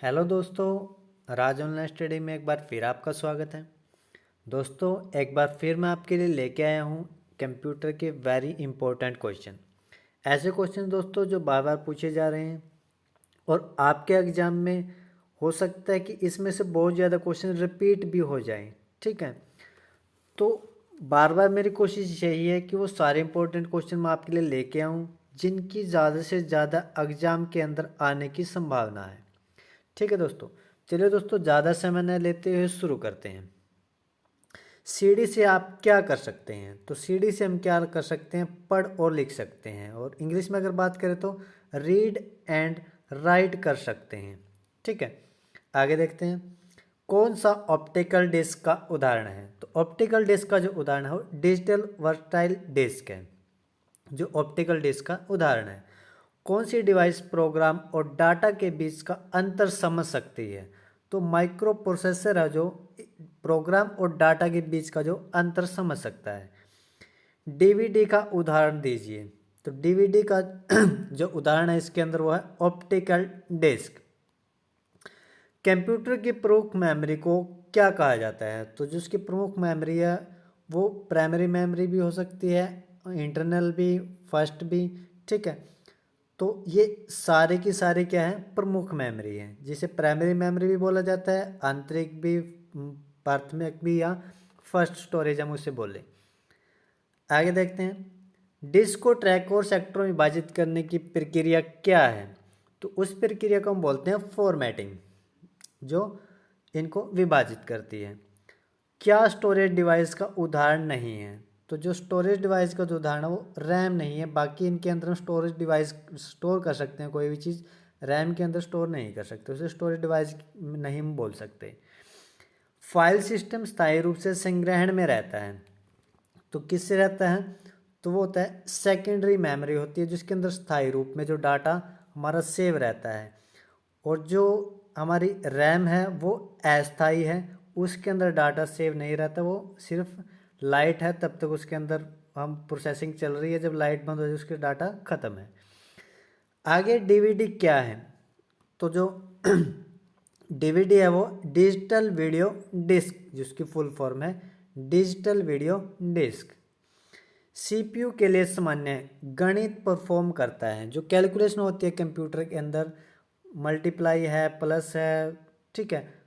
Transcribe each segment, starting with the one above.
Hello दोस्तों, राज online study में एक बार फिर आपका स्वागत है। दोस्तों, एक बार फिर मैं आपके लिए लेके आया हूँ कंप्यूटर के वेरी इंपॉर्टेंट क्वेश्चन। ऐसे क्वेश्चन दोस्तों जो बार बार पूछे जा रहे हैं और आपके एग्जाम में हो सकता है कि इसमें से बहुत ज़्यादा क्वेश्चन रिपीट भी हो जाएं। ठीक है, तो बार बार मेरी कोशिश यही है कि वो सारे इंपॉर्टेंट क्वेश्चन मैं आपके लिए लेके आऊँ जिनकी ज़्यादा से ज़्यादा एग्जाम के अंदर आने की संभावना है। ठीक है दोस्तों, चलिए दोस्तों ज़्यादा समय न लेते हुए शुरू करते हैं। सीडी से आप क्या कर सकते हैं? तो सीडी से हम क्या कर सकते हैं, पढ़ और लिख सकते हैं, और इंग्लिश में अगर बात करें तो रीड एंड राइट कर सकते हैं। ठीक है, आगे देखते हैं। कौन सा ऑप्टिकल डिस्क का उदाहरण है? तो ऑप्टिकल डिस्क का जो उदाहरण है वो डिजिटल वर्सटाइल डिस्क है, जो ऑप्टिकल डिस्क का उदाहरण है। कौन सी डिवाइस प्रोग्राम और डाटा के बीच का अंतर समझ सकती है? तो माइक्रो प्रोसेसर है जो प्रोग्राम और डाटा के बीच का जो अंतर समझ सकता है। डीवीडी का उदाहरण दीजिए। तो डीवीडी का जो उदाहरण है इसके अंदर वो है ऑप्टिकल डिस्क। कंप्यूटर की प्रमुख मेमोरी को क्या कहा जाता है? तो जो उसकी प्रमुख मेमोरी है वो प्राइमरी मेमोरी भी हो सकती है, इंटरनल भी, फर्स्ट भी। ठीक है, तो ये सारे की सारे क्या है, प्रमुख मेमोरी है, जिसे प्राइमरी मेमोरी भी बोला जाता है, आंतरिक भी, प्राथमिक भी, या फर्स्ट स्टोरेज हम उसे बोले। आगे देखते हैं। डिस्क को ट्रैक और सेक्टरों में विभाजित करने की प्रक्रिया क्या है? तो उस प्रक्रिया को हम बोलते हैं फॉर्मेटिंग, जो इनको विभाजित करती है। क्या स्टोरेज डिवाइस का उदाहरण नहीं है? तो जो स्टोरेज डिवाइस का जो उदाहरण है वो रैम नहीं है। बाकी इनके अंदर हम स्टोरेज डिवाइस स्टोर कर सकते हैं, कोई भी चीज़ रैम के अंदर स्टोर नहीं कर सकते, उसे स्टोरेज डिवाइस नहीं हम बोल सकते। फाइल सिस्टम स्थायी रूप से संग्रहण में रहता है, तो किससे रहता है? तो वो होता है सेकेंडरी मेमोरी होती है, जिसके अंदर स्थायी रूप में जो डाटा हमारा सेव रहता है। और जो हमारी रैम है वो अस्थाई है, उसके अंदर डाटा सेव नहीं रहता, वो सिर्फ लाइट है तब तक उसके अंदर हम प्रोसेसिंग चल रही है, जब लाइट बंद हो जाए उसके डाटा ख़त्म है। आगे डीवीडी क्या है? तो जो डीवीडी है वो डिजिटल वीडियो डिस्क, जिसकी फुल फॉर्म है डिजिटल वीडियो डिस्क। सीपीयू के लिए सामान्य गणित परफॉर्म करता है, जो कैलकुलेशन होती है कंप्यूटर के अंदर, मल्टीप्लाई है, प्लस है, ठीक है,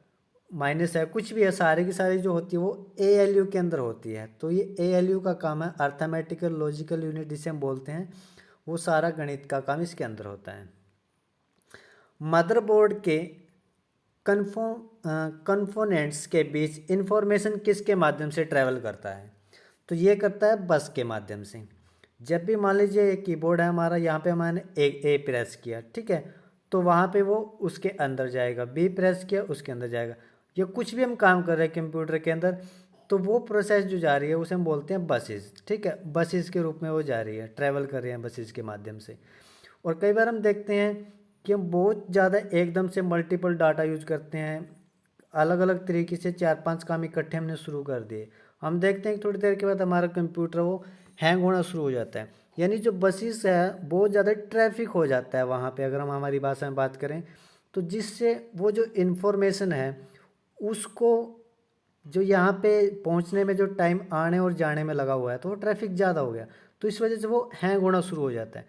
माइनस है, कुछ भी है, सारी की सारी जो होती है वो एएलयू के अंदर होती है। तो ये एएलयू का काम है, अर्थमेटिकल लॉजिकल यूनिट जिसे हम बोलते हैं, वो सारा गणित का काम इसके अंदर होता है। मदरबोर्ड के कंपोनेंट्स के बीच इंफॉर्मेशन किसके माध्यम से ट्रैवल करता है? तो ये करता है बस के माध्यम से। जब भी मान लीजिए एक कीबोर्ड है हमारा, यहाँ पे मैंने ए प्रेस किया, ठीक है, तो वहाँ पे वो उसके अंदर जाएगा, बी प्रेस किया उसके अंदर जाएगा। या कुछ भी हम काम कर रहे हैं कंप्यूटर के अंदर, तो वो प्रोसेस जो जा रही है उसे हम बोलते हैं बसेस। ठीक है, बसेस के रूप में वो जा रही है, ट्रैवल कर रहे हैं बसेस के माध्यम से। और कई बार हम देखते हैं कि हम बहुत ज़्यादा एकदम से मल्टीपल डाटा यूज करते हैं, अलग अलग तरीके से 4-5 काम इकट्ठे हमने शुरू कर दिए। हम देखते हैं कि थोड़ी देर के बाद हमारा कंप्यूटर वो हैंग होना शुरू हो जाता है, यानी जो बसेस है बहुत ज़्यादा ट्रैफिक हो जाता है वहाँ पे, अगर हम हमारी भाषा में बात करें तो, जिससे वो जो इन्फॉर्मेशन है उसको, जो यहाँ पे पहुँचने में जो टाइम आने और जाने में लगा हुआ है, तो वो ट्रैफिक ज़्यादा हो गया, तो इस वजह से वो हैंग होना शुरू हो जाता है।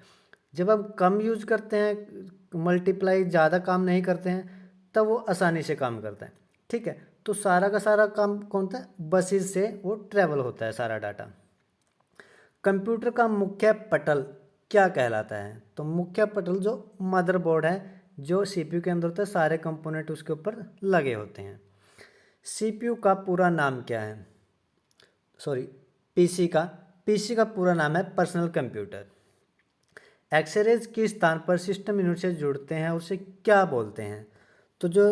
जब हम कम यूज़ करते हैं, मल्टीप्लाई ज़्यादा काम नहीं करते हैं, तब वो आसानी से काम करता है। ठीक है, तो सारा का सारा काम कौन होता है? बसेस से वो ट्रैवल होता है सारा डाटा। कंप्यूटर का मुख्य पटल क्या कहलाता है? तो मुख्य पटल जो मदरबोर्ड है, जो सीपीयू के अंदर होता है, सारे कंपोनेंट उसके ऊपर लगे होते हैं। सीपीयू का पूरा नाम क्या है? सॉरी, पीसी का पूरा नाम है पर्सनल कंप्यूटर। एक्सरेज किस स्थान पर सिस्टम यूनिट से जुड़ते हैं, उसे क्या बोलते हैं? तो जो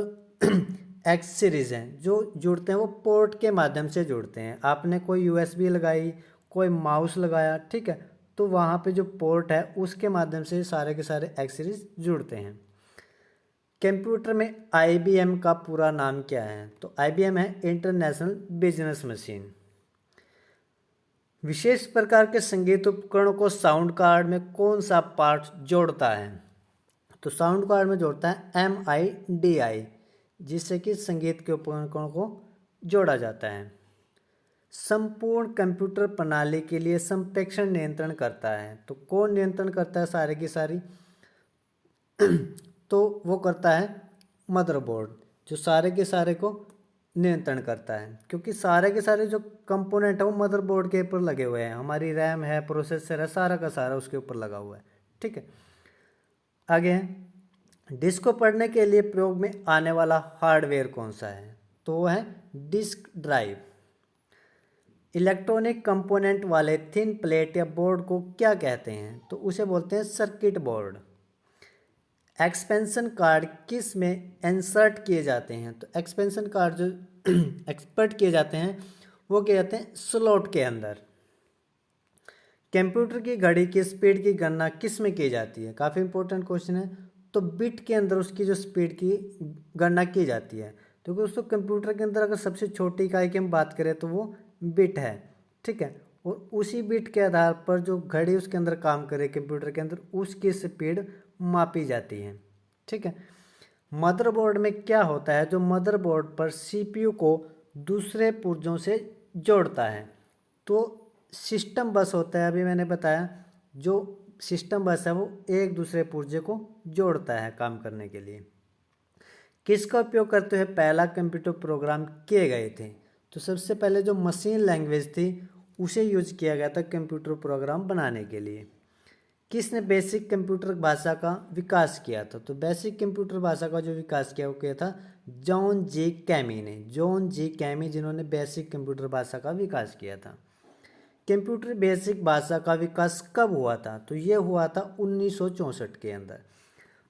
एक्स सीरीज हैं जो जुड़ते हैं वो पोर्ट के माध्यम से जुड़ते हैं। आपने कोई यूएसबी लगाई, कोई माउस लगाया, ठीक है, तो वहाँ पे जो पोर्ट है उसके माध्यम से सारे के सारे एक्स सीरीज जुड़ते हैं। कंप्यूटर में आईबीएम का पूरा नाम क्या है? तो आईबीएम है इंटरनेशनल बिजनेस मशीन। विशेष प्रकार के संगीत उपकरणों को साउंड कार्ड में कौन सा पार्ट जोड़ता है? तो साउंड कार्ड में जोड़ता है MIDI, जिससे कि संगीत के उपकरणों को जोड़ा जाता है। संपूर्ण कंप्यूटर प्रणाली के लिए संप्रेषण नियंत्रण करता है। तो कौन नियंत्रण करता है सारे की सारी? तो वो करता है मदरबोर्ड, जो सारे के सारे को नियंत्रण करता है, क्योंकि सारे के सारे जो कंपोनेंट है वो मदरबोर्ड के ऊपर लगे हुए हैं। हमारी रैम है, प्रोसेसर है, सारा का सारा उसके ऊपर लगा हुआ है। ठीक है, आगे है डिस्क को पढ़ने के लिए प्रयोग में आने वाला हार्डवेयर कौन सा है? तो वो है डिस्क ड्राइव। इलेक्ट्रॉनिक कंपोनेंट वाले थिन प्लेट या बोर्ड को क्या कहते हैं? तो उसे बोलते हैं सर्किट बोर्ड। एक्सपेंशन कार्ड किस में इंसर्ट किए जाते हैं? तो एक्सपेंशन कार्ड जो एक्सपर्ट किए जाते हैं वो किए जाते हैं स्लॉट के अंदर। कंप्यूटर की घड़ी की स्पीड की गणना किस में की जाती है? काफ़ी इंपॉर्टेंट क्वेश्चन है। तो बिट के अंदर उसकी जो स्पीड की गणना की जाती है। तो दोस्तों कंप्यूटर के अंदर अगर सबसे छोटी इकाई की हम बात करें तो वो बिट है। ठीक है, और उसी बिट के आधार पर जो घड़ी उसके अंदर काम करे कंप्यूटर के अंदर, उसकी स्पीड मापी जाती है। ठीक है, मदरबोर्ड में क्या होता है जो मदरबोर्ड पर CPU को दूसरे पुर्जों से जोड़ता है? तो सिस्टम बस होता है, अभी मैंने बताया, जो सिस्टम बस है वो एक दूसरे पुर्जे को जोड़ता है काम करने के लिए। किसका उपयोग करते हुए पहला कंप्यूटर प्रोग्राम किए गए थे? तो सबसे पहले जो मशीन लैंग्वेज थी उसे यूज किया गया था कंप्यूटर प्रोग्राम बनाने के लिए। किसने बेसिक कंप्यूटर भाषा का विकास किया था? तो बेसिक कंप्यूटर भाषा का जो विकास किया वो किया था जॉन जी कैमी ने। जॉन जी कैमी जिन्होंने बेसिक कंप्यूटर भाषा का विकास किया था। कंप्यूटर बेसिक भाषा का विकास कब हुआ था? तो ये हुआ था 1964 के अंदर।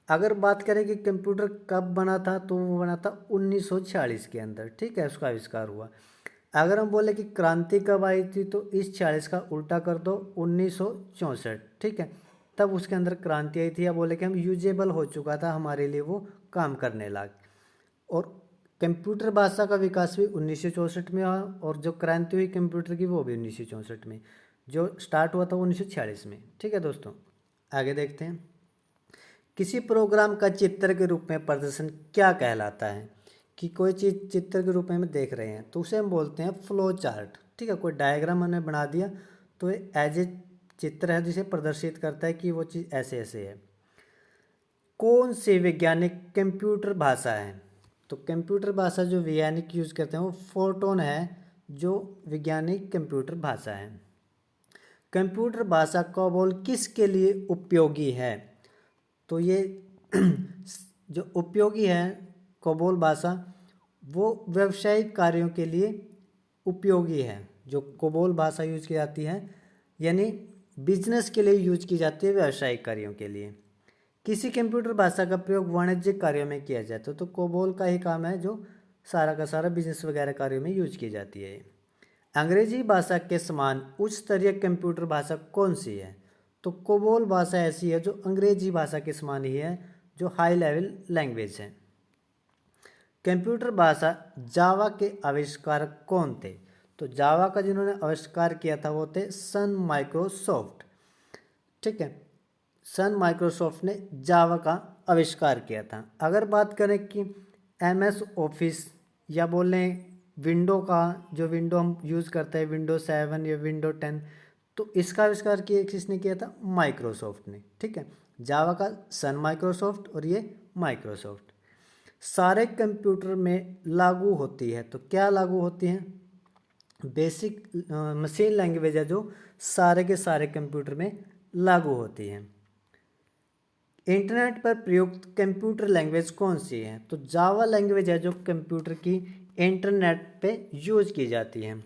अगर बात करें कि कंप्यूटर कब बना था तो वो बना था 1946 के अंदर। ठीक है, उसका आविष्कार हुआ। अगर हम बोले कि क्रांति कब आई थी तो इस 40 का उल्टा कर दो 1964। ठीक है, तब उसके अंदर क्रांति आई थी, या बोले कि हम यूजेबल हो चुका था, हमारे लिए वो काम करने लग। और कंप्यूटर भाषा का विकास भी 1964 में हुआ, और जो क्रांति हुई कंप्यूटर की वो भी 1964 में। जो स्टार्ट हुआ था 1946 में। ठीक है दोस्तों, आगे देखते हैं। किसी प्रोग्राम का चित्र के रूप में प्रदर्शन क्या कहलाता है? कि कोई चीज़ चित्र के रूप में हम देख रहे हैं तो उसे हम बोलते हैं फ्लो चार्ट। ठीक है, कोई डायग्राम हमने बना दिया तो ये एज ए चित्र है जिसे प्रदर्शित करता है कि वो चीज़ ऐसे ऐसे है। कौन सी वैज्ञानिक कंप्यूटर भाषा है? तो कंप्यूटर भाषा जो वैज्ञानिक यूज करते हैं वो फोर्टोन है, जो वैज्ञानिक कंप्यूटर भाषा है। कंप्यूटर भाषा COBOL किसके लिए उपयोगी है? तो ये जो उपयोगी है COBOL भाषा वो व्यावसायिक कार्यों के लिए उपयोगी है। जो COBOL भाषा यूज की जाती है यानी बिजनेस के लिए यूज की जाती है, व्यावसायिक कार्यों के लिए। किसी कंप्यूटर भाषा का प्रयोग वाणिज्यिक कार्यों में किया जाता है तो COBOL का ही काम है जो सारा का सारा बिजनेस वगैरह कार्यों में यूज की जाती है। अंग्रेजी भाषा के समान उच्च स्तरीय कंप्यूटर भाषा कौन सी है? तो COBOL भाषा ऐसी है जो अंग्रेजी भाषा के समान ही है, जो हाई लेवल लैंग्वेज है। कंप्यूटर भाषा जावा के आविष्कारक कौन थे? तो जावा का जिन्होंने आविष्कार किया था वो थे सन माइक्रोसॉफ्ट। ठीक है, सन माइक्रोसॉफ्ट ने जावा का आविष्कार किया था। अगर बात करें कि MS ऑफिस या बोलें विंडो का, जो विंडो हम यूज़ करते हैं विंडो 7 या विंडो 10, तो इसका आविष्कार किसने किया था? माइक्रोसॉफ्ट ने। ठीक है, जावा का सन माइक्रोसॉफ्ट और ये माइक्रोसॉफ्ट। सारे कंप्यूटर में लागू होती है, तो क्या लागू होती है? बेसिक मशीन लैंग्वेज है जो सारे के सारे कंप्यूटर में लागू होती है। इंटरनेट पर प्रयुक्त कंप्यूटर लैंग्वेज कौन सी है? तो जावा लैंग्वेज है जो कंप्यूटर की इंटरनेट पे यूज की जाती है।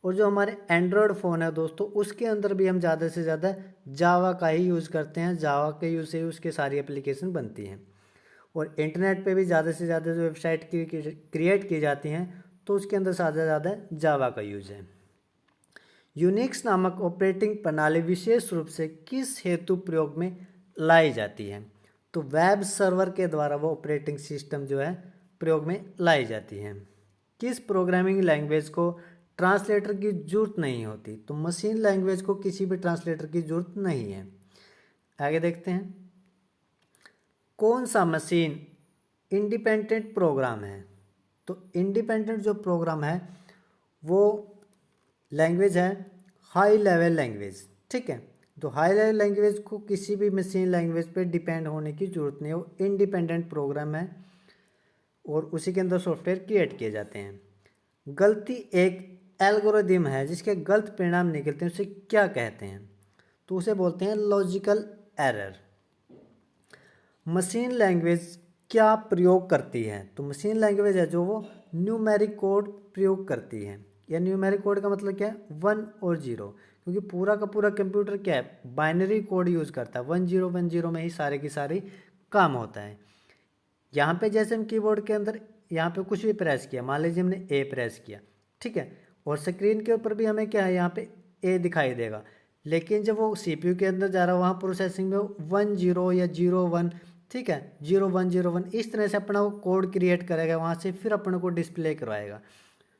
और जो हमारे एंड्रॉयड फ़ोन है दोस्तों उसके अंदर भी हम ज़्यादा से ज़्यादा जावा का ही यूज़ करते हैं। जावा के यूज़ से उसके सारी एप्लीकेशन बनती हैं। और इंटरनेट पे भी ज़्यादा से ज़्यादा जो वेबसाइट क्रिएट की जाती हैं तो उसके अंदर ज़्यादा से ज़्यादा जावा का यूज़ है। यूनिक्स नामक ऑपरेटिंग प्रणाली विशेष रूप से किस हेतु प्रयोग में लाई जाती है? तो वेब सर्वर के द्वारा वो ऑपरेटिंग सिस्टम जो है प्रयोग में लाई जाती है। किस प्रोग्रामिंग लैंग्वेज को ट्रांसलेटर की जरूरत नहीं होती? तो मशीन लैंग्वेज को किसी भी ट्रांसलेटर की जरूरत नहीं है। आगे देखते हैं। कौन सा मशीन इंडिपेंडेंट प्रोग्राम है? तो इंडिपेंडेंट जो प्रोग्राम है वो लैंग्वेज है हाई लेवल लैंग्वेज, ठीक है। तो हाई लेवल लैंग्वेज को किसी भी मशीन लैंग्वेज पे डिपेंड होने की जरूरत नहीं है, वो इंडिपेंडेंट प्रोग्राम है और उसी के अंदर सॉफ्टवेयर क्रिएट किए जाते हैं। गलती एक एल्गोरिदम है जिसके गलत परिणाम निकलते हैं, उसे क्या कहते हैं? तो उसे बोलते हैं लॉजिकल एरर। मशीन लैंग्वेज क्या प्रयोग करती है? तो मशीन लैंग्वेज है जो वो न्यूमेरिक कोड प्रयोग करती है। या न्यूमेरिक कोड का मतलब क्या है? 1 और 0, क्योंकि पूरा का पूरा कंप्यूटर क्या है? बाइनरी कोड यूज़ करता है। 1010 में ही सारे की सारी काम होता है। यहाँ पे जैसे हम कीबोर्ड के अंदर यहाँ पे कुछ भी प्रेस किया, मान लीजिए हमने ए प्रेस किया, ठीक है, और स्क्रीन के ऊपर भी हमें क्या है? यहाँ पे ए दिखाई देगा। लेकिन जब वो सीपीयू के अंदर जा रहा है वहाँ प्रोसेसिंग में 10 या 01, ठीक है, 0101 इस तरह से अपना वो कोड क्रिएट करेगा, वहाँ से फिर अपने को डिस्प्ले करवाएगा।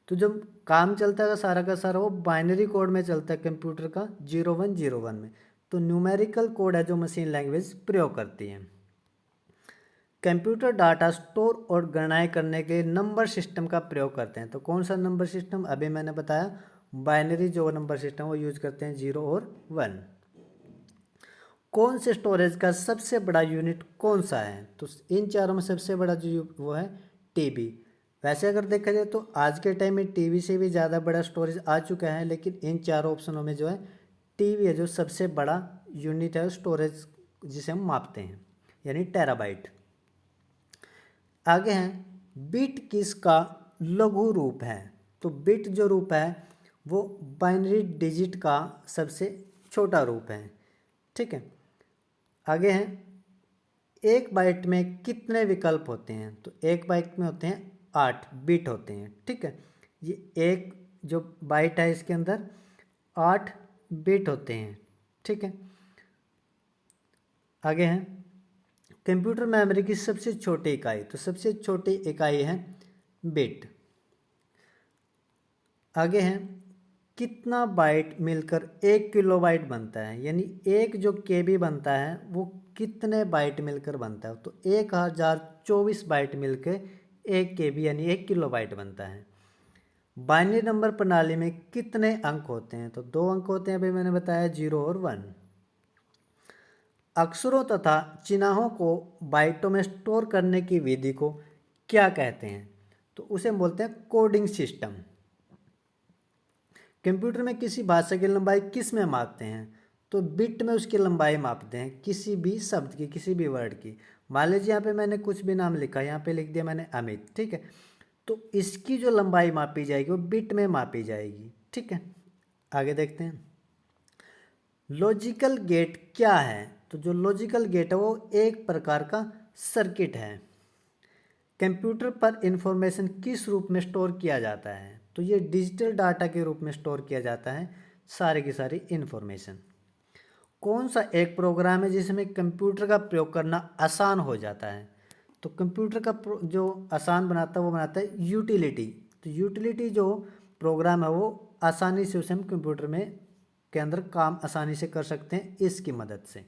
तो जब काम चलता है सारा का सारा वो बाइनरी कोड में चलता है कंप्यूटर का 0101 में। तो न्यूमेरिकल कोड है जो मशीन लैंग्वेज प्रयोग करती है। कंप्यूटर डाटा स्टोर और गणनाएं करने के लिए नंबर सिस्टम का प्रयोग करते हैं। तो कौन सा नंबर सिस्टम? अभी मैंने बताया बाइनरी जो नंबर सिस्टम वो यूज करते हैं 0 और 1। कौन से स्टोरेज का सबसे बड़ा यूनिट कौन सा है? तो इन चारों में सबसे बड़ा जो वो है टीबी। वैसे अगर देखा जाए तो आज के टाइम में टीबी से भी ज़्यादा बड़ा स्टोरेज आ चुका है, लेकिन इन चारों ऑप्शनों में जो है टीबी है जो सबसे बड़ा यूनिट है स्टोरेज जिसे हम मापते हैं, यानी टेराबाइट। आगे हैं बिट किसका लघु रूप है? तो बिट जो रूप है वो बाइनरी डिजिट का सबसे छोटा रूप है, ठीक है। आगे हैं एक बाइट में कितने विकल्प होते हैं? तो एक बाइट में होते हैं 8 बिट होते हैं, ठीक है। ये एक जो बाइट है इसके अंदर 8 बिट होते हैं, ठीक है। आगे हैं कंप्यूटर मेमोरी की सबसे छोटी इकाई। तो सबसे छोटी इकाई है बिट। आगे हैं कितना बाइट मिलकर 1 किलोबाइट बनता है? यानी एक जो केबी बनता है वो कितने बाइट मिलकर बनता है? तो 1024 बाइट मिलकर 1 केबी यानी 1 किलोबाइट बनता है। बाइनरी नंबर प्रणाली में कितने अंक होते हैं? तो 2 अंक होते हैं, अभी मैंने बताया 0 और 1। अक्षरों तथा चिन्हों को बाइटों में स्टोर करने की विधि को क्या कहते हैं? तो उसे हम बोलते हैं कोडिंग सिस्टम। कंप्यूटर में किसी भाषा की लंबाई किस में मापते हैं? तो बिट में उसकी लंबाई मापते हैं, किसी भी शब्द की, किसी भी वर्ड की। मान लीजिए यहाँ पे मैंने कुछ भी नाम लिखा, यहाँ पे लिख दिया मैंने अमित, ठीक है, तो इसकी जो लंबाई मापी जाएगी वो बिट में मापी जाएगी, ठीक है। आगे देखते हैं लॉजिकल गेट क्या है? तो जो लॉजिकल गेट है वो एक प्रकार का सर्किट है। कंप्यूटर पर इंफॉर्मेशन किस रूप में स्टोर किया जाता है? तो ये डिजिटल डाटा के रूप में स्टोर किया जाता है सारी की सारी इंफॉर्मेशन। कौन सा एक प्रोग्राम है जिसमें कंप्यूटर का प्रयोग करना आसान हो जाता है? तो कंप्यूटर का जो आसान बनाता है वो बनाता है यूटिलिटी। तो यूटिलिटी जो प्रोग्राम है वो आसानी से उसे हम कंप्यूटर में के अंदर काम आसानी से कर सकते हैं इसकी मदद से।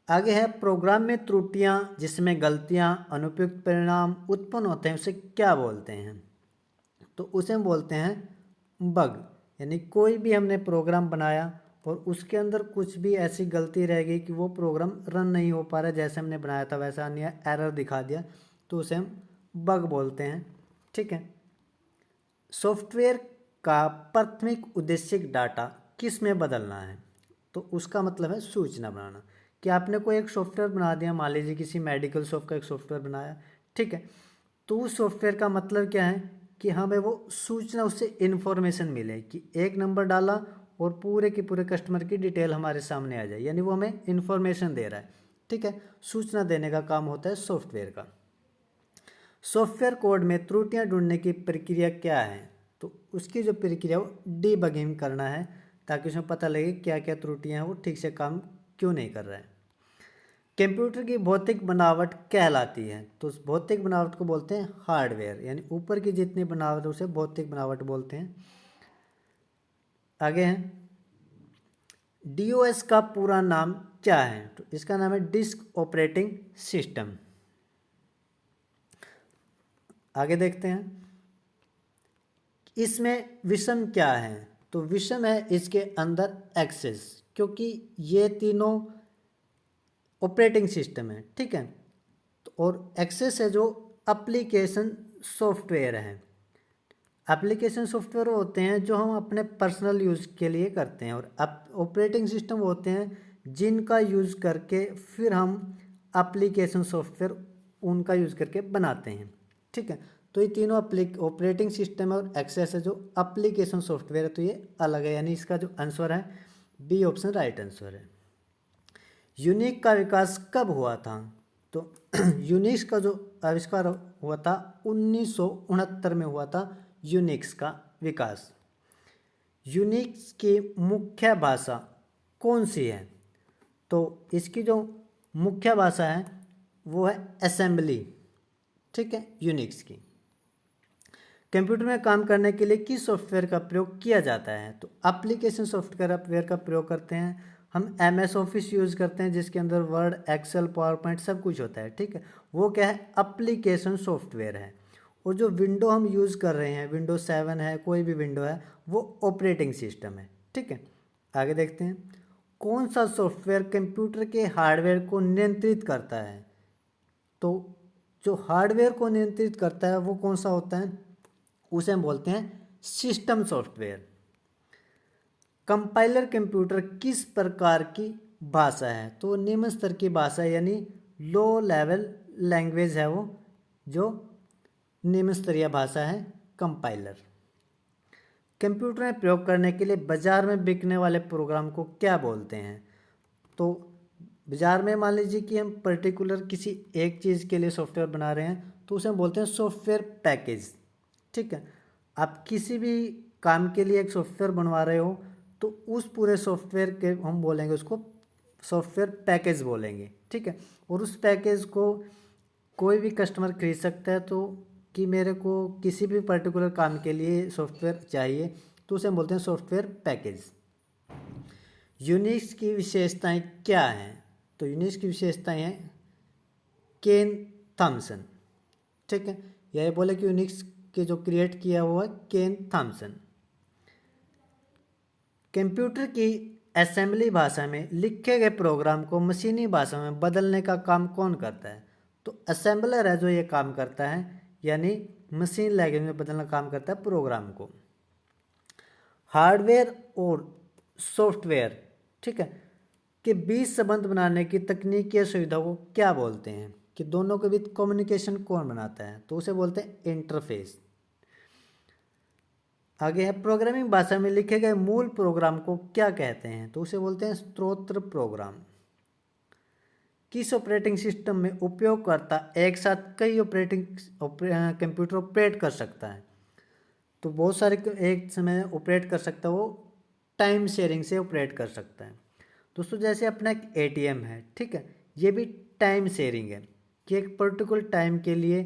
आगे है प्रोग्राम में त्रुटियां जिसमें गलतियां अनुपयुक्त परिणाम उत्पन्न होते हैं उसे क्या बोलते हैं? तो उसे हम बोलते हैं बग। यानी कोई भी हमने प्रोग्राम बनाया और उसके अंदर कुछ भी ऐसी गलती रह गई कि वो प्रोग्राम रन नहीं हो पा रहा जैसे हमने बनाया था वैसा नहीं है, एरर दिखा दिया, तो उसे हम बग बोलते हैं, ठीक है। सॉफ्टवेयर का प्राथमिक उद्देश्य डाटा किस में बदलना है? तो उसका मतलब है सूचना बनाना। कि आपने कोई एक सॉफ्टवेयर बना दिया, मान लीजिए किसी मेडिकल शॉप का एक सॉफ्टवेयर बनाया, ठीक है, तो उस सॉफ्टवेयर का मतलब क्या है कि हमें वो सूचना, उससे इन्फॉर्मेशन मिले कि एक नंबर डाला और पूरे के पूरे कस्टमर की डिटेल हमारे सामने आ जाए, यानी वो हमें इन्फॉर्मेशन दे रहा है, ठीक है। सूचना देने का काम होता है सॉफ्टवेयर का। सॉफ्टवेयर कोड में त्रुटियां ढूंढने की प्रक्रिया क्या है? तो उसकी जो प्रक्रिया वो डीबगिंग करना है, ताकि उसमें पता लगे क्या क्या त्रुटियां हैं, वो ठीक से काम क्यों नहीं कर रहा है। कंप्यूटर की भौतिक बनावट कहलाती है। तो उस भौतिक बनावट को बोलते हैं हार्डवेयर, यानी ऊपर की जितनी बनावट उसे भौतिक बनावट बोलते हैं। आगे हैं DOS का पूरा नाम क्या है? तो इसका नाम है डिस्क ऑपरेटिंग सिस्टम। आगे देखते हैं इसमें विषम क्या है। तो विषम है इसके अंदर एक्सेस, क्योंकि ये तीनों ऑपरेटिंग सिस्टम है, ठीक है। और एक्सेस है जो एप्लीकेशन सॉफ्टवेयर है। एप्लीकेशन सॉफ्टवेयर होते हैं जो हम अपने पर्सनल यूज़ के लिए करते हैं, और ऑपरेटिंग सिस्टम होते हैं जिनका यूज़ करके फिर हम एप्लीकेशन सॉफ्टवेयर उनका यूज़ करके बनाते हैं, ठीक है। तो ये तीनों ऑपरेटिंग सिस्टम और एक्सेस है जो एप्लीकेशन सॉफ्टवेयर है, तो ये अलग है, यानी इसका जो आंसर है बी ऑप्शन राइट आंसर है। यूनिक का विकास कब हुआ था? तो यूनिक्स का जो आविष्कार हुआ था 1969 में हुआ था यूनिक्स का विकास। यूनिक्स की मुख्य भाषा कौन सी है? तो इसकी जो मुख्य भाषा है वो है असेंबली, ठीक है, यूनिक्स की। कंप्यूटर में काम करने के लिए किस सॉफ्टवेयर का प्रयोग किया जाता है? तो एप्लीकेशन सॉफ्टवेयर का प्रयोग करते हैं हम। MS ऑफिस यूज़ करते हैं जिसके अंदर वर्ड, एक्सेल, पावर पॉइंट सब कुछ होता है, ठीक है। वो क्या है? एप्लीकेशन सॉफ्टवेयर है। और जो विंडो हम यूज़ कर रहे हैं, विंडोज 7 है, कोई भी विंडो है, वो ऑपरेटिंग सिस्टम है, ठीक है। आगे देखते हैं कौन सा सॉफ्टवेयर कंप्यूटर के हार्डवेयर को नियंत्रित करता है? तो जो हार्डवेयर को नियंत्रित करता है वो कौन सा होता है? उसे हम बोलते हैं सिस्टम सॉफ्टवेयर। कंपाइलर कंप्यूटर किस प्रकार की भाषा है? तो निम्न स्तर की भाषा यानी लो लेवल लैंग्वेज है वो, जो निम्न स्तरीय भाषा है कंपाइलर। कंप्यूटर में प्रयोग करने के लिए बाजार में बिकने वाले प्रोग्राम को क्या बोलते हैं? तो बाजार में मान लीजिए कि हम पर्टिकुलर किसी एक चीज़ के लिए सॉफ्टवेयर बना रहे हैं तो उसे हम बोलते हैं सॉफ्टवेयर पैकेज, ठीक है। आप किसी भी काम के लिए एक सॉफ्टवेयर बनवा रहे हो तो उस पूरे सॉफ्टवेयर के हम बोलेंगे उसको सॉफ्टवेयर पैकेज बोलेंगे, ठीक है। और उस पैकेज को कोई भी कस्टमर खरीद सकता है, तो कि मेरे को किसी भी पर्टिकुलर काम के लिए सॉफ्टवेयर चाहिए तो उसे हम बोलते हैं सॉफ्टवेयर पैकेज। यूनिक्स की विशेषताएं क्या हैं? तो यूनिक्स की विशेषताएं हैं केन थॉमसन, ठीक है। यह बोले कि यूनिक्स के जो क्रिएट किया हुआ है केन थॉमसन। कंप्यूटर की असेंबली भाषा में लिखे गए प्रोग्राम को मशीनी भाषा में बदलने का काम कौन करता है? तो असेंबलर है जो ये काम करता है, यानी मशीन लैंग्वेज में बदलना काम करता है प्रोग्राम को। हार्डवेयर और सॉफ्टवेयर, ठीक है, के बीच संबंध बनाने की तकनीक या सुविधा को क्या बोलते हैं? कि दोनों के बीच कम्युनिकेशन कौन बनाता है? तो उसे बोलते हैं इंटरफेस। आगे है प्रोग्रामिंग भाषा में लिखे गए मूल प्रोग्राम को क्या कहते हैं? तो उसे बोलते हैं स्त्रोत प्रोग्राम। किस ऑपरेटिंग सिस्टम में उपयोगकर्ता एक साथ कई कंप्यूटर ऑपरेट कर सकता है? तो बहुत सारे एक समय ऑपरेट कर सकता है, वो टाइम शेयरिंग से ऑपरेट कर सकता है। दोस्तों जैसे अपना एक ATM है, ठीक है, ये भी टाइम शेयरिंग है कि एक पर्टिकुलर टाइम के लिए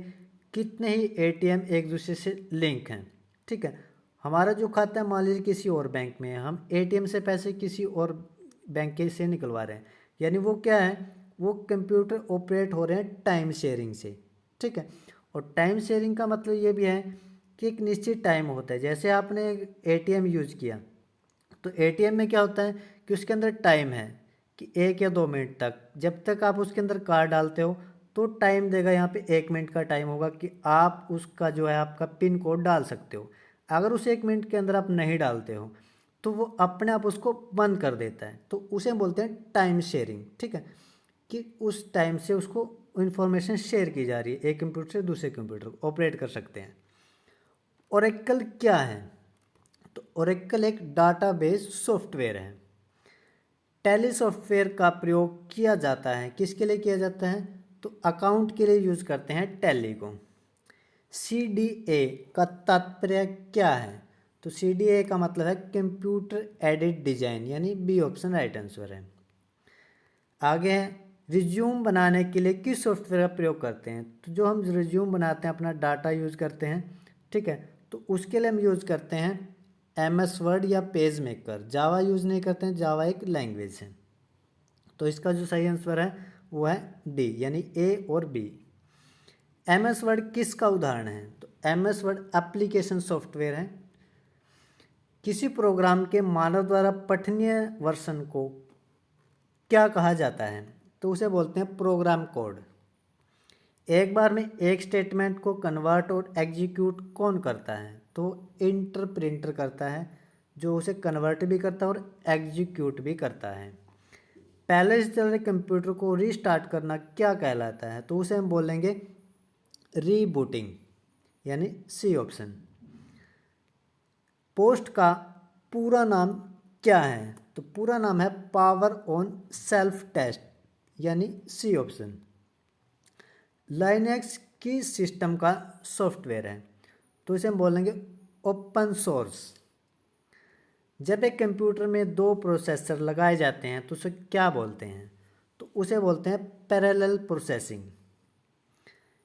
कितने ही ATM एक दूसरे से लिंक हैं, ठीक है। हमारा जो खाता है मान लीजिए किसी और बैंक में है, हम ATM से पैसे किसी और बैंक के से निकलवा रहे हैं, यानी वो क्या है, वो कंप्यूटर ऑपरेट हो रहे हैं टाइम शेयरिंग से, ठीक है। और टाइम शेयरिंग का मतलब ये भी है कि एक निश्चित टाइम होता है। जैसे आपने ATM यूज़ किया तो ATM में क्या होता है कि उसके अंदर टाइम है कि 1 या 2 मिनट तक, जब तक आप उसके अंदर कार्ड डालते हो तो टाइम देगा, यहाँ पे 1 मिनट का टाइम होगा कि आप उसका जो है आपका पिन कोड डाल सकते हो। अगर उस 1 मिनट के अंदर आप नहीं डालते हो तो वो अपने आप उसको बंद कर देता है, तो उसे बोलते हैं टाइम शेयरिंग, ठीक है। कि उस टाइम से उसको इन्फॉर्मेशन शेयर की जा रही है, एक कंप्यूटर से दूसरे कंप्यूटर को ऑपरेट कर सकते हैं। ओरेकल क्या है? तो ओरेकल एक डाटाबेस सॉफ्टवेयर है। टैली सॉफ्टवेयर का प्रयोग किया जाता है, किसके लिए किया जाता है? तो अकाउंट के लिए यूज़ करते हैं टैली को। CDA का तात्पर्य क्या है? तो CDA का मतलब है कंप्यूटर एडेड डिजाइन, यानी बी ऑप्शन राइट आंसर है। आगे है रिज्यूम बनाने के लिए किस सॉफ्टवेयर का प्रयोग करते हैं? तो जो हम रिज्यूम बनाते हैं, अपना डाटा यूज़ करते हैं, ठीक है, तो उसके लिए हम यूज़ करते हैं MS वर्ड या पेज मेकर। जावा यूज़ नहीं करते हैं, जावा एक लैंग्वेज है। तो इसका जो सही आंसर है वो है डी, यानी ए और बी। MS वर्ड किसका उदाहरण है? तो MS वर्ड एप्लीकेशन सॉफ्टवेयर है। किसी प्रोग्राम के मानव द्वारा पठनीय वर्जन को क्या कहा जाता है? तो उसे बोलते हैं प्रोग्राम कोड। एक बार में एक स्टेटमेंट को कन्वर्ट और एग्जीक्यूट कौन करता है? तो इंटरप्रेटर करता है, जो उसे कन्वर्ट भी करता है और एग्जीक्यूट भी करता है। पहले से चल रहे कंप्यूटर को रीस्टार्ट करना क्या कहलाता है? तो उसे हम बोलेंगे रीबूटिंग, यानी सी ऑप्शन। पोस्ट का पूरा नाम क्या है? तो पूरा नाम है पावर ऑन सेल्फ टेस्ट, यानी सी ऑप्शन। लाइनक्स किस सिस्टम का सॉफ्टवेयर है? तो इसे हम बोलेंगे ओपन सोर्स। जब एक कंप्यूटर में दो प्रोसेसर लगाए जाते हैं तो उसे क्या बोलते हैं? तो उसे बोलते हैं पैरेलल प्रोसेसिंग।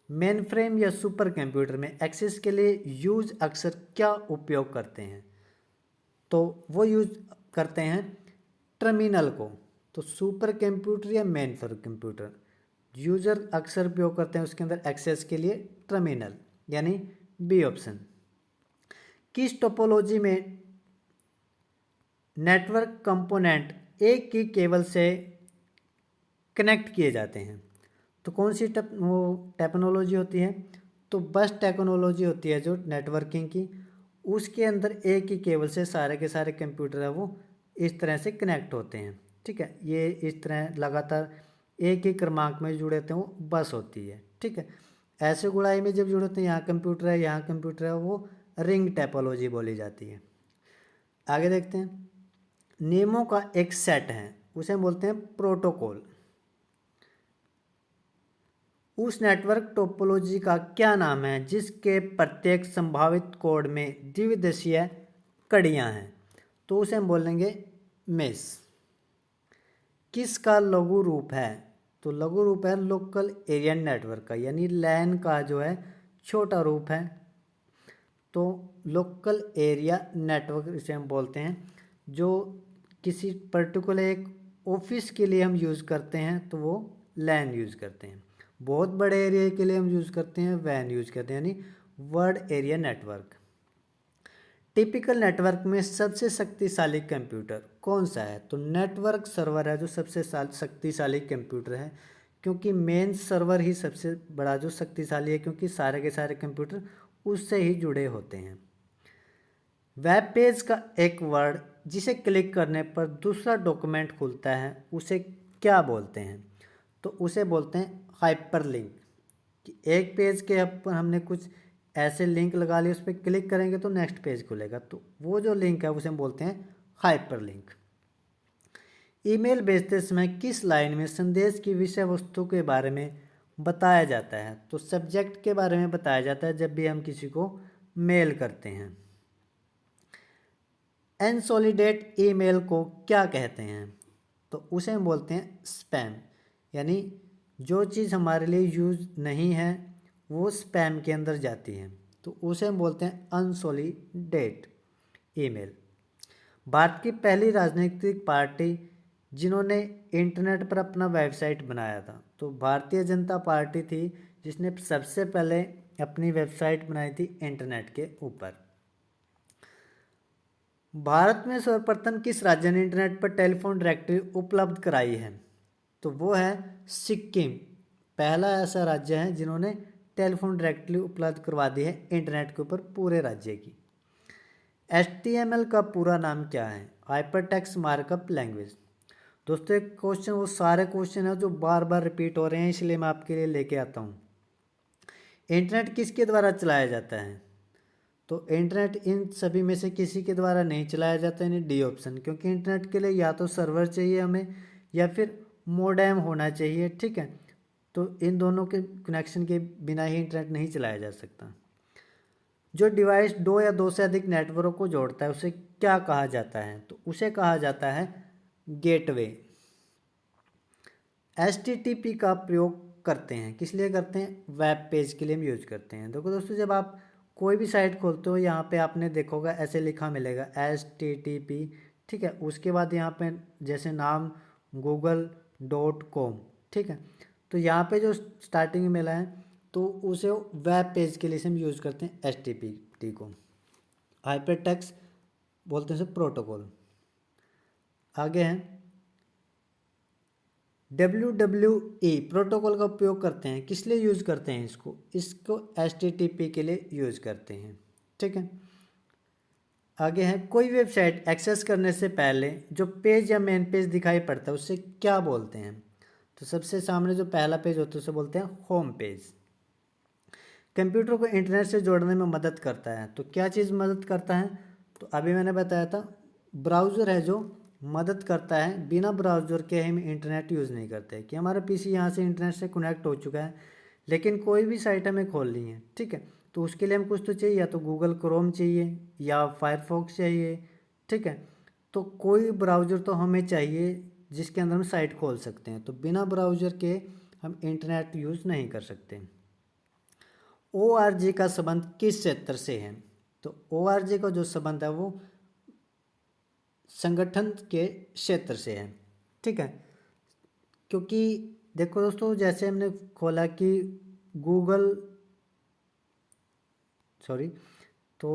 मेन फ्रेम या सुपर कंप्यूटर में एक्सेस के लिए यूज अक्सर क्या उपयोग करते हैं? तो वो यूज करते हैं टर्मिनल को। तो सुपर कंप्यूटर या मेन फ्रेम कंप्यूटर यूजर अक्सर उपयोग करते हैं उसके अंदर एक्सेस के लिए टर्मिनल, यानी बी ऑप्शन। किस टोपोलॉजी में नेटवर्क कंपोनेंट एक ही केबल से कनेक्ट किए जाते हैं? तो कौन सी टेक्नोलॉजी होती है? तो बस टेक्नोलॉजी होती है जो नेटवर्किंग की, उसके अंदर एक ही केबल से सारे के सारे कंप्यूटर है वो इस तरह से कनेक्ट होते हैं। ठीक है, ये इस तरह लगातार एक ही क्रमांक में जुड़े होते हैं, वो बस होती है। ठीक है, ऐसे गुड़ाई में जब जुड़े होते हैं, यहाँ कंप्यूटर है यहाँ कंप्यूटर है, वो रिंग टेपोलॉजी बोली जाती है। आगे देखते हैं। नियमों का एक सेट है, उसे हम बोलते हैं प्रोटोकॉल। उस नेटवर्क टोपोलॉजी का क्या नाम है जिसके प्रत्येक संभावित कोड में द्विदिशीय कड़ियां हैं? तो उसे हम बोलेंगे मेश। किसका लघु रूप है? तो लघु रूप है लोकल एरिया नेटवर्क का, यानी लैन का जो है छोटा रूप है। तो लोकल एरिया नेटवर्क इसे हम बोलते हैं, जो किसी पर्टिकुलर एक ऑफिस के लिए हम यूज़ करते हैं तो वो लैन यूज़ करते हैं। बहुत बड़े एरिया के लिए हम यूज़ करते हैं वैन यूज़ करते हैं, यानी world area network. Typical network में सबसे शक्तिशाली कंप्यूटर कौन सा है? तो नेटवर्क सर्वर है जो सबसे शक्तिशाली कंप्यूटर है, क्योंकि मेन सर्वर ही सबसे बड़ा जो शक्तिशाली है, क्योंकि सारे के सारे कंप्यूटर उससे ही जुड़े होते हैं। वेब पेज का एक वर्ड जिसे क्लिक करने पर दूसरा डॉक्यूमेंट खुलता है उसे क्या बोलते हैं? तो उसे बोलते हैं हाइपरलिंक। कि एक पेज के ऊपर हमने कुछ ऐसे लिंक लगा लिए, उस पर क्लिक करेंगे तो नेक्स्ट पेज खुलेगा, तो वो जो लिंक है उसे हम बोलते हैं हाइपरलिंक। ईमेल भेजते समय किस लाइन में संदेश की विषय वस्तु के बारे में बताया जाता है? तो सब्जेक्ट के बारे में बताया जाता है जब भी हम किसी को मेल करते हैं। अनसॉलिडेट ईमेल को क्या कहते हैं? तो उसे हम बोलते हैं स्पैम, यानी जो चीज़ हमारे लिए यूज नहीं है वो स्पैम के अंदर जाती है, तो उसे हम बोलते हैं अनसॉलिडेट ईमेल। भारत की पहली राजनीतिक पार्टी जिन्होंने इंटरनेट पर अपना वेबसाइट बनाया था, तो भारतीय जनता पार्टी थी जिसने सबसे पहले अपनी वेबसाइट बनाई थी इंटरनेट के ऊपर। भारत में सर्वप्रथम किस राज्य ने इंटरनेट पर टेलीफोन डायरेक्टरी उपलब्ध कराई है? तो वो है सिक्किम। पहला ऐसा राज्य है जिन्होंने टेलीफोन डायरेक्टरी उपलब्ध करवा दी है इंटरनेट के ऊपर पूरे राज्य की। HTML का पूरा नाम क्या है? Hypertext markup language. दोस्तों एक क्वेश्चन, वो सारे क्वेश्चन हैं जो बार बार रिपीट हो रहे हैं, इसलिए मैं आपके लिए लेके आता हूँ। इंटरनेट किसके द्वारा चलाया जाता है? तो इंटरनेट इन सभी में से किसी के द्वारा नहीं चलाया जाता, यानी डी ऑप्शन, क्योंकि इंटरनेट के लिए या तो सर्वर चाहिए हमें या फिर मोडेम होना चाहिए। ठीक है, तो इन दोनों के कनेक्शन के बिना ही इंटरनेट नहीं चलाया जा सकता। जो डिवाइस दो या दो से अधिक नेटवर्क को जोड़ता है उसे क्या कहा जाता है? तो उसे कहा जाता है गेटवे। HTTP का प्रयोग करते हैं, किस लिए करते हैं? वेब पेज के लिए हम यूज करते हैं। देखो दोस्तों, जब आप कोई भी साइट खोलते हो यहाँ पे आपने देखोगा ऐसे लिखा मिलेगा HTTP, ठीक है। उसके बाद यहाँ पे जैसे नाम google.com, ठीक है। तो यहाँ पे जो स्टार्टिंग में मिला है तो उसे वेब पेज के लिए हम यूज़ करते हैं HTTP को, हाइपर टेक्स्ट बोलते हैं प्रोटोकॉल। आगे हैं WWE प्रोटोकॉल का उपयोग करते हैं, किस लिए यूज़ करते हैं इसको HTTP के लिए यूज़ करते हैं, ठीक है। आगे है कोई वेबसाइट एक्सेस करने से पहले जो पेज या मेन पेज दिखाई पड़ता है उसे क्या बोलते हैं। तो सबसे सामने जो पहला पेज होता है उसे बोलते हैं होम पेज। कंप्यूटर को इंटरनेट से जोड़ने में मदद करता है, तो क्या चीज़ मदद करता है, तो अभी मैंने बताया था ब्राउज़र है जो मदद करता है। बिना ब्राउज़र के हम इंटरनेट यूज़ नहीं करते, कि हमारा पीसी यहाँ से इंटरनेट से कनेक्ट हो चुका है लेकिन कोई भी साइट हमें खोलनी है, ठीक है। तो उसके लिए हम कुछ तो चाहिए, या तो गूगल क्रोम चाहिए या फायरफॉक्स चाहिए, ठीक है। तो कोई ब्राउज़र तो हमें चाहिए जिसके अंदर हम साइट खोल सकते हैं। तो बिना ब्राउज़र के हम इंटरनेट यूज़ नहीं कर सकते। ORG का संबंध किस क्षेत्र से है, तो ORG का जो संबंध है वो संगठन के क्षेत्र से है, ठीक है। क्योंकि देखो दोस्तों, जैसे हमने खोला कि गूगल तो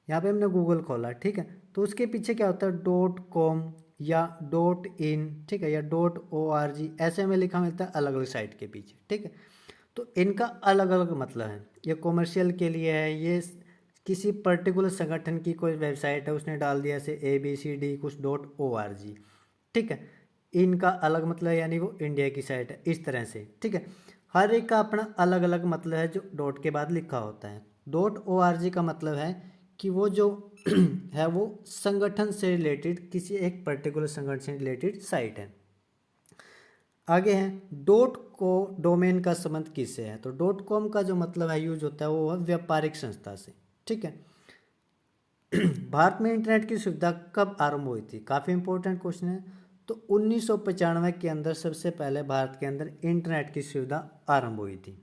यहाँ पे हमने गूगल खोला, ठीक है। तो उसके पीछे क्या होता है .com या .in, ठीक है, या .org ऐसे में लिखा मिलता है अलग अलग साइट के पीछे, ठीक है। तो इनका अलग अलग मतलब है, ये कॉमर्शियल के लिए है, ये किसी पर्टिकुलर संगठन की कोई वेबसाइट है उसने डाल दिया ऐसे ABCD कुछ .org, ठीक है। इनका अलग मतलब यानी वो इंडिया की साइट है, इस तरह से, ठीक है। हर एक का अपना अलग अलग मतलब है जो डॉट के बाद लिखा होता है। .org का मतलब है कि वो जो है वो संगठन से रिलेटेड, किसी एक पर्टिकुलर संगठन से रिलेटेड साइट है। आगे है डोमेन का संबंध किससे है, तो .com का जो मतलब है यूज होता है वो है व्यापारिक संस्था से, ठीक है। भारत में इंटरनेट की सुविधा कब आरंभ हुई थी, काफ़ी इंपॉर्टेंट क्वेश्चन है। तो 1995 के अंदर सबसे पहले भारत के अंदर इंटरनेट की सुविधा आरंभ हुई थी।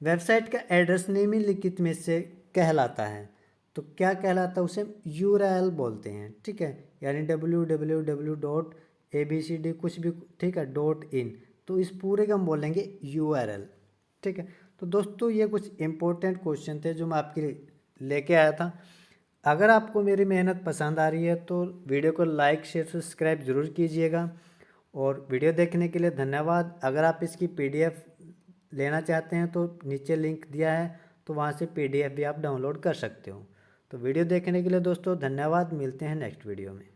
वेबसाइट का एड्रेस निम्नलिखित में से कहलाता है, तो क्या कहलाता है, उसे URL बोलते हैं, ठीक है। यानी www.abcd कुछ भी, ठीक है, .in, तो इस पूरे का हम बोलेंगे URL, ठीक है। तो दोस्तों ये कुछ इंपॉर्टेंट क्वेश्चन थे जो मैं आपके लिए लेके आया था। अगर आपको मेरी मेहनत पसंद आ रही है तो वीडियो को लाइक शेयर सब्सक्राइब ज़रूर कीजिएगा, और वीडियो देखने के लिए धन्यवाद। अगर आप इसकी PDF लेना चाहते हैं तो नीचे लिंक दिया है, तो वहाँ से PDF भी आप डाउनलोड कर सकते हो। तो वीडियो देखने के लिए दोस्तों धन्यवाद, मिलते हैं नेक्स्ट वीडियो में।